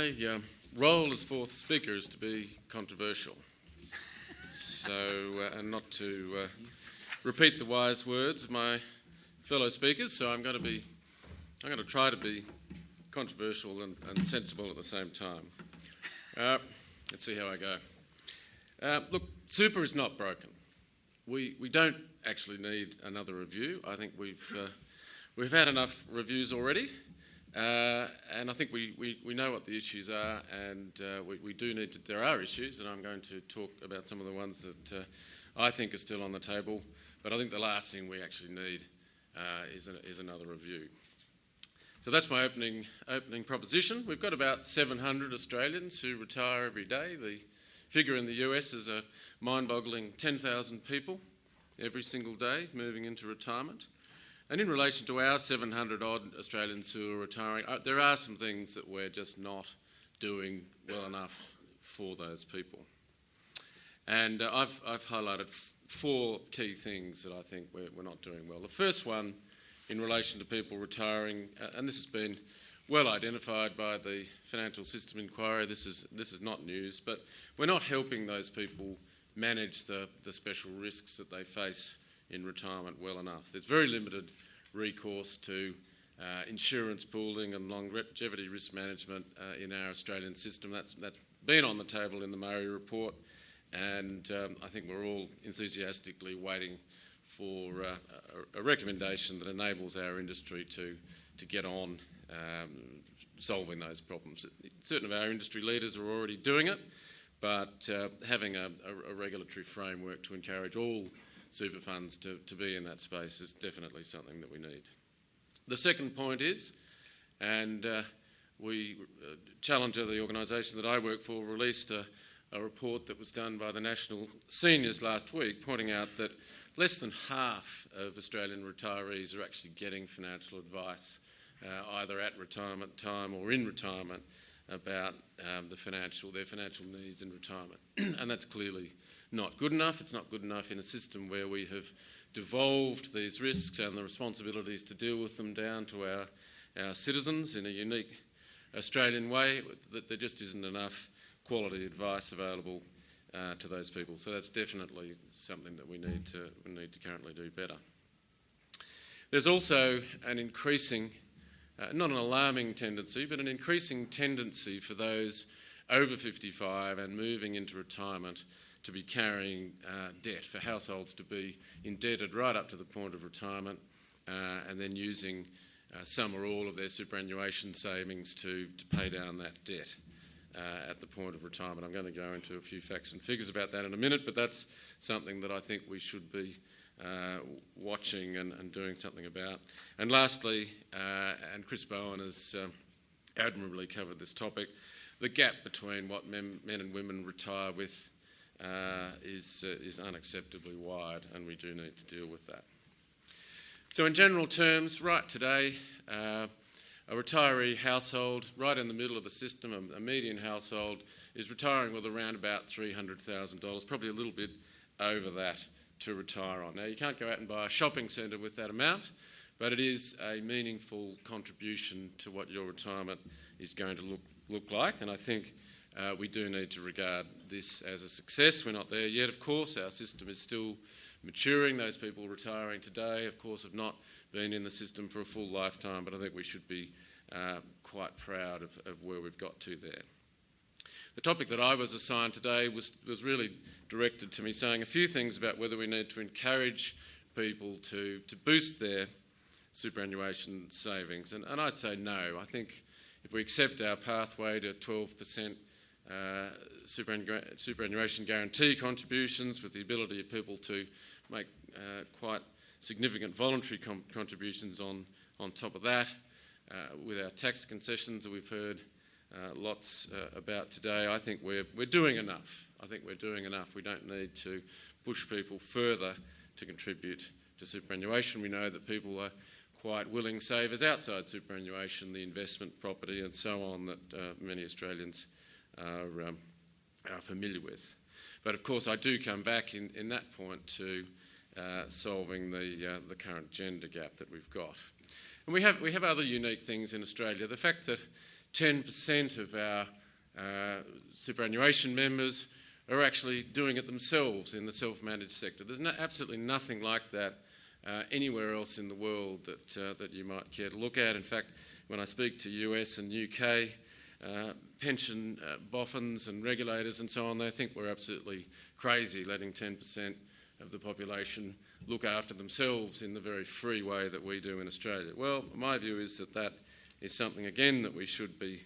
My role as fourth speaker is to be controversial. So, and not to repeat the wise words of my fellow speakers. So I'm going to try to be controversial and sensible at the same time. Let's see how I go. Look, super is not broken. We don't actually need another review. I think we've had enough reviews already. And I think we know what the issues are, and we do need to. There are issues, and I'm going to talk about some of the ones that I think are still on the table. But I think the last thing we actually need is another review. So that's my opening proposition. We've got about 700 Australians who retire every day. The figure in the US is a mind-boggling 10,000 people every single day moving into retirement. And in relation to our 700-odd Australians who are retiring, there are some things that we're just not doing well enough for those people. And I've highlighted four key things that I think we're not doing well. The first one, in relation to people retiring, and this has been well identified by the Financial System Inquiry, this is not news, but we're not helping those people manage the special risks that they face in retirement well enough. There's very limited recourse to insurance pooling and longevity risk management in our Australian system. That's been on the table in the Murray report, and I think we're all enthusiastically waiting for a recommendation that enables our industry to get on solving those problems. Certain of our industry leaders are already doing it, but having a regulatory framework to encourage all super funds to be in that space is definitely something that we need. The second point is, and Challenger, the organisation that I work for, released a report that was done by the National Seniors last week, pointing out that less than half of Australian retirees are actually getting financial advice, either at retirement time or in retirement, about their financial needs in retirement. And that's clearly not good enough. It's not good enough in a system where we have devolved these risks and the responsibilities to deal with them down to our citizens in a unique Australian way, that there just isn't enough quality advice available to those people. So that's definitely something that we need to currently do better. There's also an increasing, not an alarming tendency, but an increasing tendency for those over 55 and moving into retirement to be carrying debt, for households to be indebted right up to the point of retirement and then using some or all of their superannuation savings to pay down that debt at the point of retirement. I'm going to go into a few facts and figures about that in a minute, but that's something that I think we should be watching and doing something about. And lastly, and Chris Bowen has admirably covered this topic, the gap between what men and women retire with is unacceptably wide, and we do need to deal with that. So in general terms, right today, a retiree household right in the middle of the system, a median household, is retiring with around about $300,000, probably a little bit over that to retire on. Now, you can't go out and buy a shopping centre with that amount, but it is a meaningful contribution to what your retirement is going to look like, and I think we do need to regard this as a success. We're not there yet, of course. Our system is still maturing. Those people retiring today, of course, have not been in the system for a full lifetime, but I think we should be quite proud of where we've got to there. The topic that I was assigned today was really directed to me, saying a few things about whether we need to encourage people to boost their superannuation savings. And I'd say no. I think if we accept our pathway to 12% superannuation guarantee contributions, with the ability of people to make quite significant voluntary contributions on top of that, with our tax concessions that we've heard lots about today, I think we're doing enough. I think we're doing enough. We don't need to push people further to contribute to superannuation. We know that people are quite willing savers outside superannuation, the investment property and so on, that many Australians are familiar with. But of course I do come back in that point to solving the current gender gap that we've got. And we have other unique things in Australia. The fact that 10% of our superannuation members are actually doing it themselves in the self-managed sector. There's absolutely nothing like that anywhere else in the world that you might care to look at. In fact, when I speak to US and UK pension boffins and regulators and so on, they think we're absolutely crazy letting 10% of the population look after themselves in the very free way that we do in Australia. Well, my view is that that is something, again, that we should be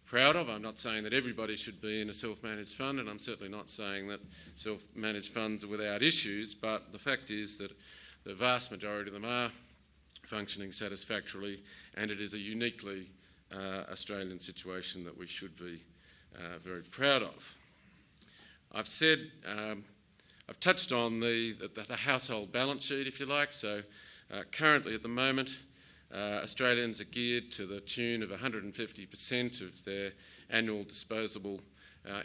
proud of. I'm not saying that everybody should be in a self-managed fund, and I'm certainly not saying that self-managed funds are without issues, but the fact is that the vast majority of them are functioning satisfactorily, and it is a uniquely Australian situation that we should be very proud of. I've touched on the household balance sheet, if you like. So currently at the moment, Australians are geared to the tune of 150% of their annual disposable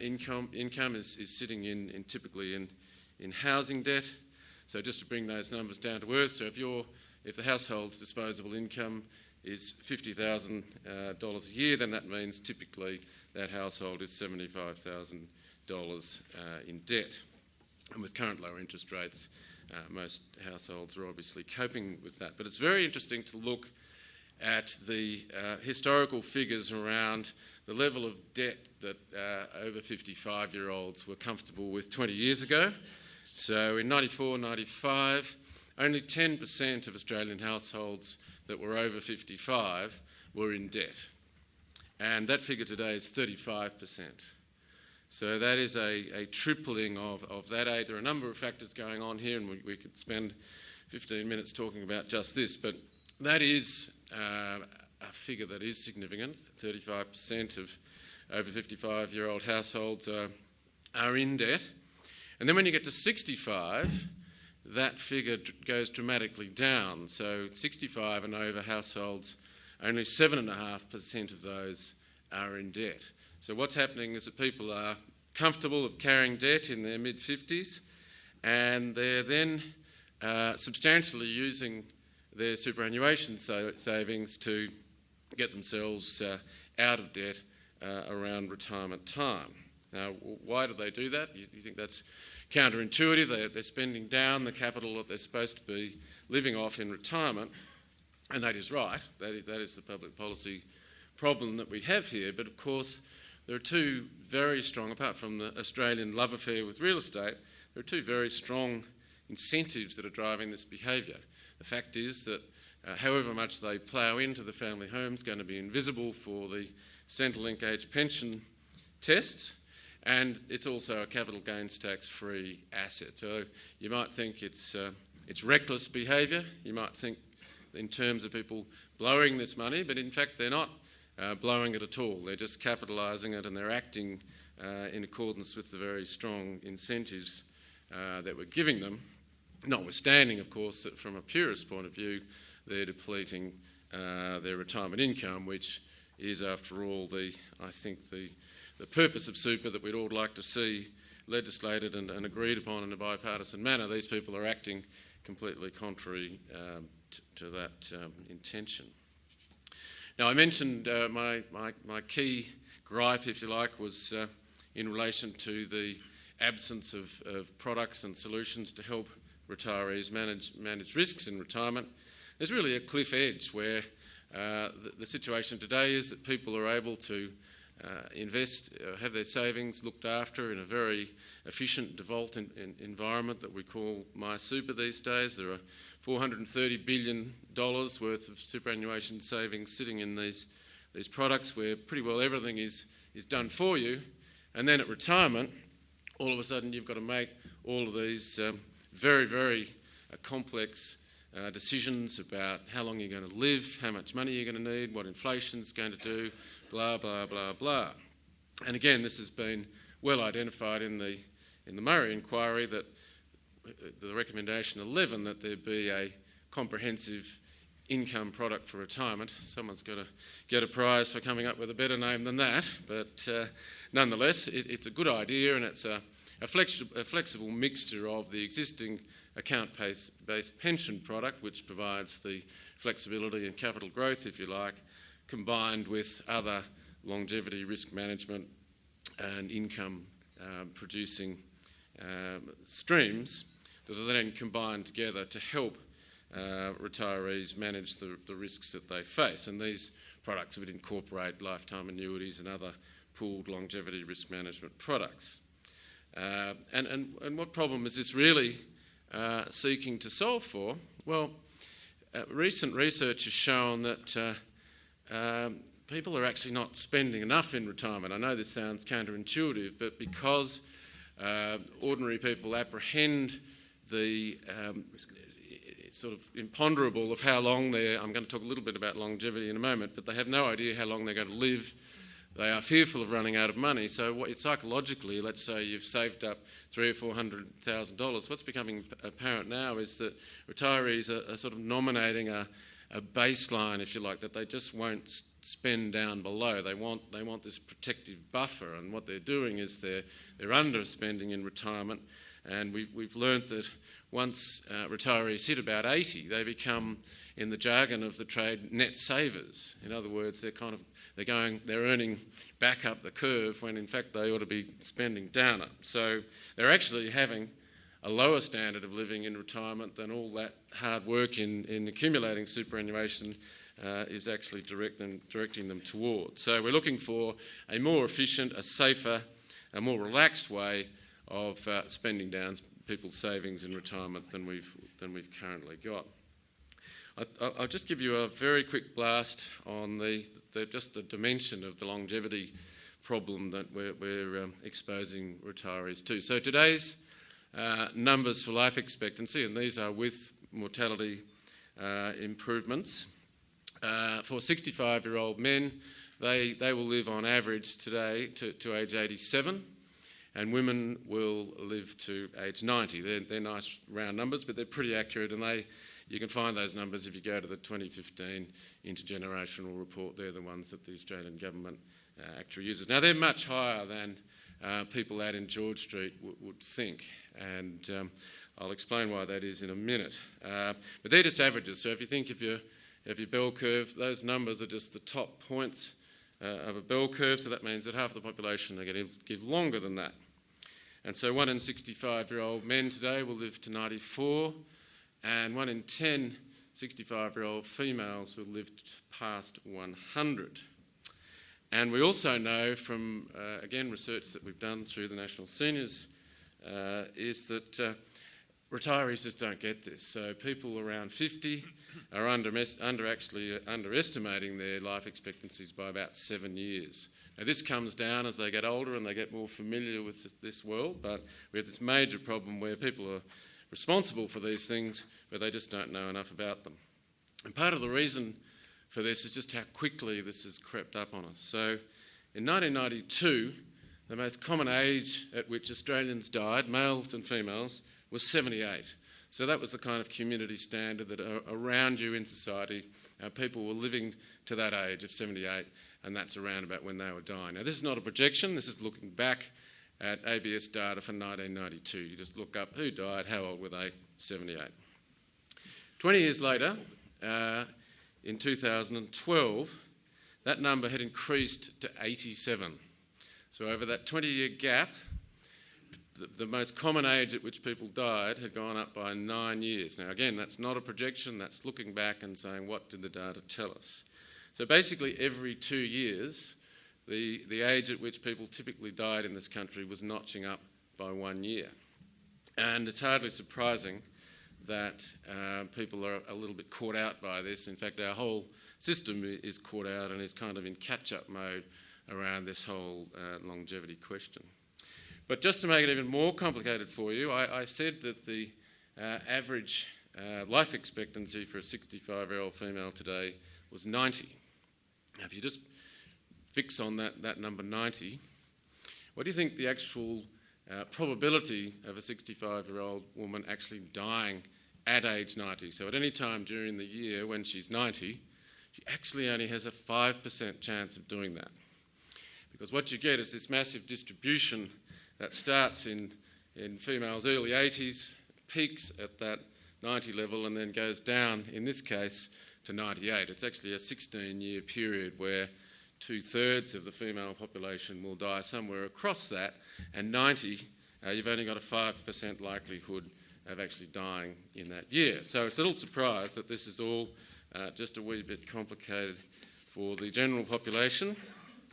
income is sitting typically in housing debt. So just to bring those numbers down to earth, so if the household's disposable income is $50,000 a year, then that means typically that household is $75,000 in debt. And with current lower interest rates, most households are obviously coping with that. But it's very interesting to look at the historical figures around the level of debt that over 55-year-olds were comfortable with 20 years ago. So in 94, 95, only 10% of Australian households that were over 55 were in debt. And that figure today is 35%. So that is a tripling of that age. There are a number of factors going on here, and we could spend 15 minutes talking about just this, but that is a figure that is significant. 35% of over 55-year-old households are in debt. And then when you get to 65, that figure goes dramatically down. So 65 and over households, only 7.5% of those are in debt. So what's happening is that people are comfortable of carrying debt in their mid-50s, and they're then substantially using their superannuation savings to get themselves out of debt around retirement time. Now, why do they do that? You think that's counterintuitive. They're spending down the capital that they're supposed to be living off in retirement, and that is right. That is the public policy problem that we have here. But of course, there are two very strong, apart from the Australian love affair with real estate, there are two very strong incentives that are driving this behaviour. The fact is that however much they plough into the family home is going to be invisible for the Centrelink age pension tests, and it's also a capital gains tax-free asset. So you might think it's reckless behaviour. You might think in terms of people blowing this money, but in fact they're not blowing it at all. They're just capitalising it, and they're acting in accordance with the very strong incentives that we're giving them, notwithstanding, of course, that from a purist point of view, they're depleting their retirement income, which is, after all, I think the purpose of super that we'd all like to see legislated and agreed upon in a bipartisan manner. These people are acting completely contrary to that intention. Now, I mentioned my key gripe, if you like, was in relation to the absence of products and solutions to help retirees manage risks in retirement. There's really a cliff edge where the situation today is that people are able to invest, have their savings looked after in a very efficient default environment that we call MySuper these days. There are $430 billion worth of superannuation savings sitting in these products where pretty well everything is done for you. And then at retirement, all of a sudden you've got to make all of these very, very complex decisions about how long you're going to live, how much money you're going to need, what inflation's going to do, blah, blah, blah, blah. And again, this has been well identified in the Murray inquiry, that the recommendation 11 that there be a comprehensive income product for retirement. Someone's got to get a prize for coming up with a better name than that, but nonetheless, it's a good idea, and it's a flexible mixture of the existing account-based pension product, which provides the flexibility and capital growth, if you like, combined with other longevity risk management and income producing streams that are then combined together to help retirees manage the risks that they face. And these products would incorporate lifetime annuities and other pooled longevity risk management products. And what problem is this really seeking to solve for? Well, recent research has shown that people are actually not spending enough in retirement. I know this sounds counterintuitive, but because ordinary people apprehend the sort of imponderable of how long I'm going to talk a little bit about longevity in a moment, but they have no idea how long they're going to live. They are fearful of running out of money. So psychologically, let's say you've saved up $300,000 or $400,000. What's becoming apparent now is that retirees are sort of nominating a baseline, if you like, that they just won't spend down below. They want this protective buffer, and what they're doing is they're underspending in retirement. And we've learnt that once retirees hit about 80, they become, in the jargon of the trade, net savers. In other words, they're earning back up the curve when in fact they ought to be spending down it. So they're actually having a lower standard of living in retirement than all that hard work in accumulating superannuation is actually directing them towards. So we're looking for a more efficient, a safer, a more relaxed way of spending down people's savings in retirement than we've currently got. I'll just give you a very quick blast on just the dimension of the longevity problem that we're exposing retirees to. So today's numbers for life expectancy, and these are with mortality improvements. For 65-year-old men, they will live on average today to age 87, and women will live to age 90. They're nice round numbers, but they're pretty accurate, and you can find those numbers if you go to the 2015 intergenerational report. They're the ones that the Australian government actually uses. Now, they're much higher than people out in George Street would think, and I'll explain why that is in a minute. But they're just averages, so if you think of your bell curve, those numbers are just the top points of a bell curve, so that means that half the population are going to live longer than that. And so 1 in 65-year-old men today will live to 94, and 1 in 10 65-year-old females will live past 100. And we also know from, again, research that we've done through the National Seniors, is that retirees just don't get this. So people around 50 are underestimating their life expectancies by about 7 years. Now, this comes down as they get older and they get more familiar with this world, but we have this major problem where people are responsible for these things, but they just don't know enough about them. And part of the reason for this is just how quickly this has crept up on us. So in 1992, the most common age at which Australians died, males and females, was 78. So that was the kind of community standard that around you in society, people were living to that age of 78, and that's around about when they were dying. Now, this is not a projection. This is looking back at ABS data for 1992. You just look up who died, how old were they, 78. 20 years later, in 2012, that number had increased to 87. So over that 20-year gap, the most common age at which people died had gone up by 9 years. Now, again, that's not a projection. That's looking back and saying, what did the data tell us? So basically, every 2 years, the age at which people typically died in this country was notching up by 1 year. And it's hardly surprising that people are a little bit caught out by this. In fact, our whole system is caught out and is kind of in catch-up mode around this whole longevity question. But just to make it even more complicated for you, I said that the average life expectancy for a 65-year-old female today was 90. Now, if you just fix on that number 90, what do you think the actual probability of a 65-year-old woman actually dying at age 90? So at any time during the year when she's 90, she actually only has a 5% chance of doing that. Because what you get is this massive distribution that starts in females' early 80s, peaks at that 90 level, and then goes down, in this case, to 98. It's actually a 16-year period where 2/3 of the female population will die somewhere across that, and 90, you've only got a 5% likelihood of actually dying in that year. So it's a little surprise that this is all just a wee bit complicated for the general population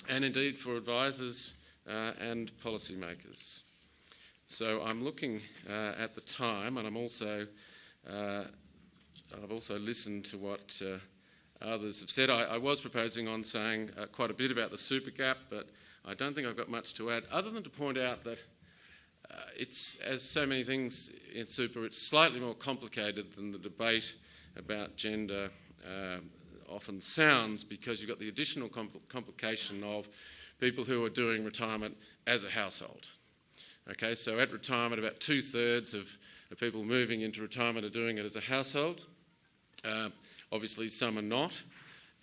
and indeed for advisors and policymakers. So I'm looking at the time, and I've also listened to what others have said. I was proposing on saying quite a bit about the super gap, but I don't think I've got much to add, other than to point out that it's, as so many things in super, it's slightly more complicated than the debate about gender often sounds, because you've got the additional complication of people who are doing retirement as a household. Okay, so at retirement, about 2/3 of people moving into retirement are doing it as a household. Obviously, some are not,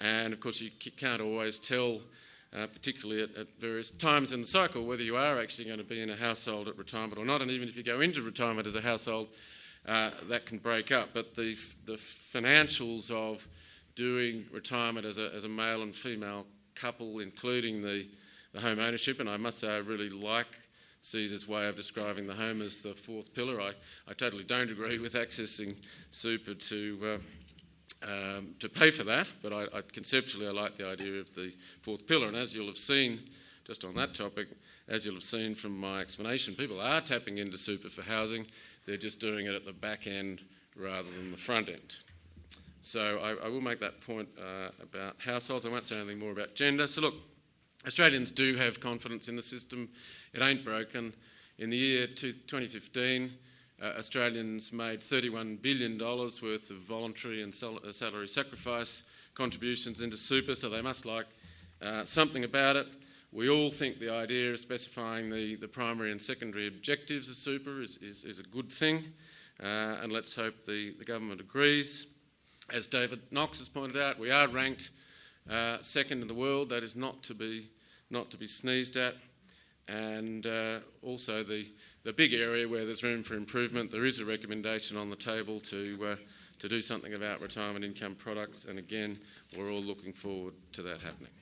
and of course you can't always tell, particularly at various times in the cycle, whether you are actually going to be in a household at retirement or not. And even if you go into retirement as a household, that can break up. But the financials of doing retirement as a male and female couple, including the home ownership, and I must say I really like CEDA's way of describing the home as the fourth pillar. I totally don't agree with accessing super to pay for that, but conceptually I like the idea of the fourth pillar. And as you'll have seen, just on that topic, as you'll have seen from my explanation, people are tapping into super for housing. They're just doing it at the back end rather than the front end. So I will make that point about households. I won't say anything more about gender. So look, Australians do have confidence in the system. It ain't broken. In the year 2015, Australians made $31 billion worth of voluntary and salary sacrifice contributions into super, so they must like something about it. We all think the idea of specifying the primary and secondary objectives of super is a good thing, and let's hope the government agrees. As David Knox has pointed out, we are ranked second in the world. That is not to be sneezed at. And also the big area where there's room for improvement, there is a recommendation on the table to do something about retirement income products, and again, we're all looking forward to that happening.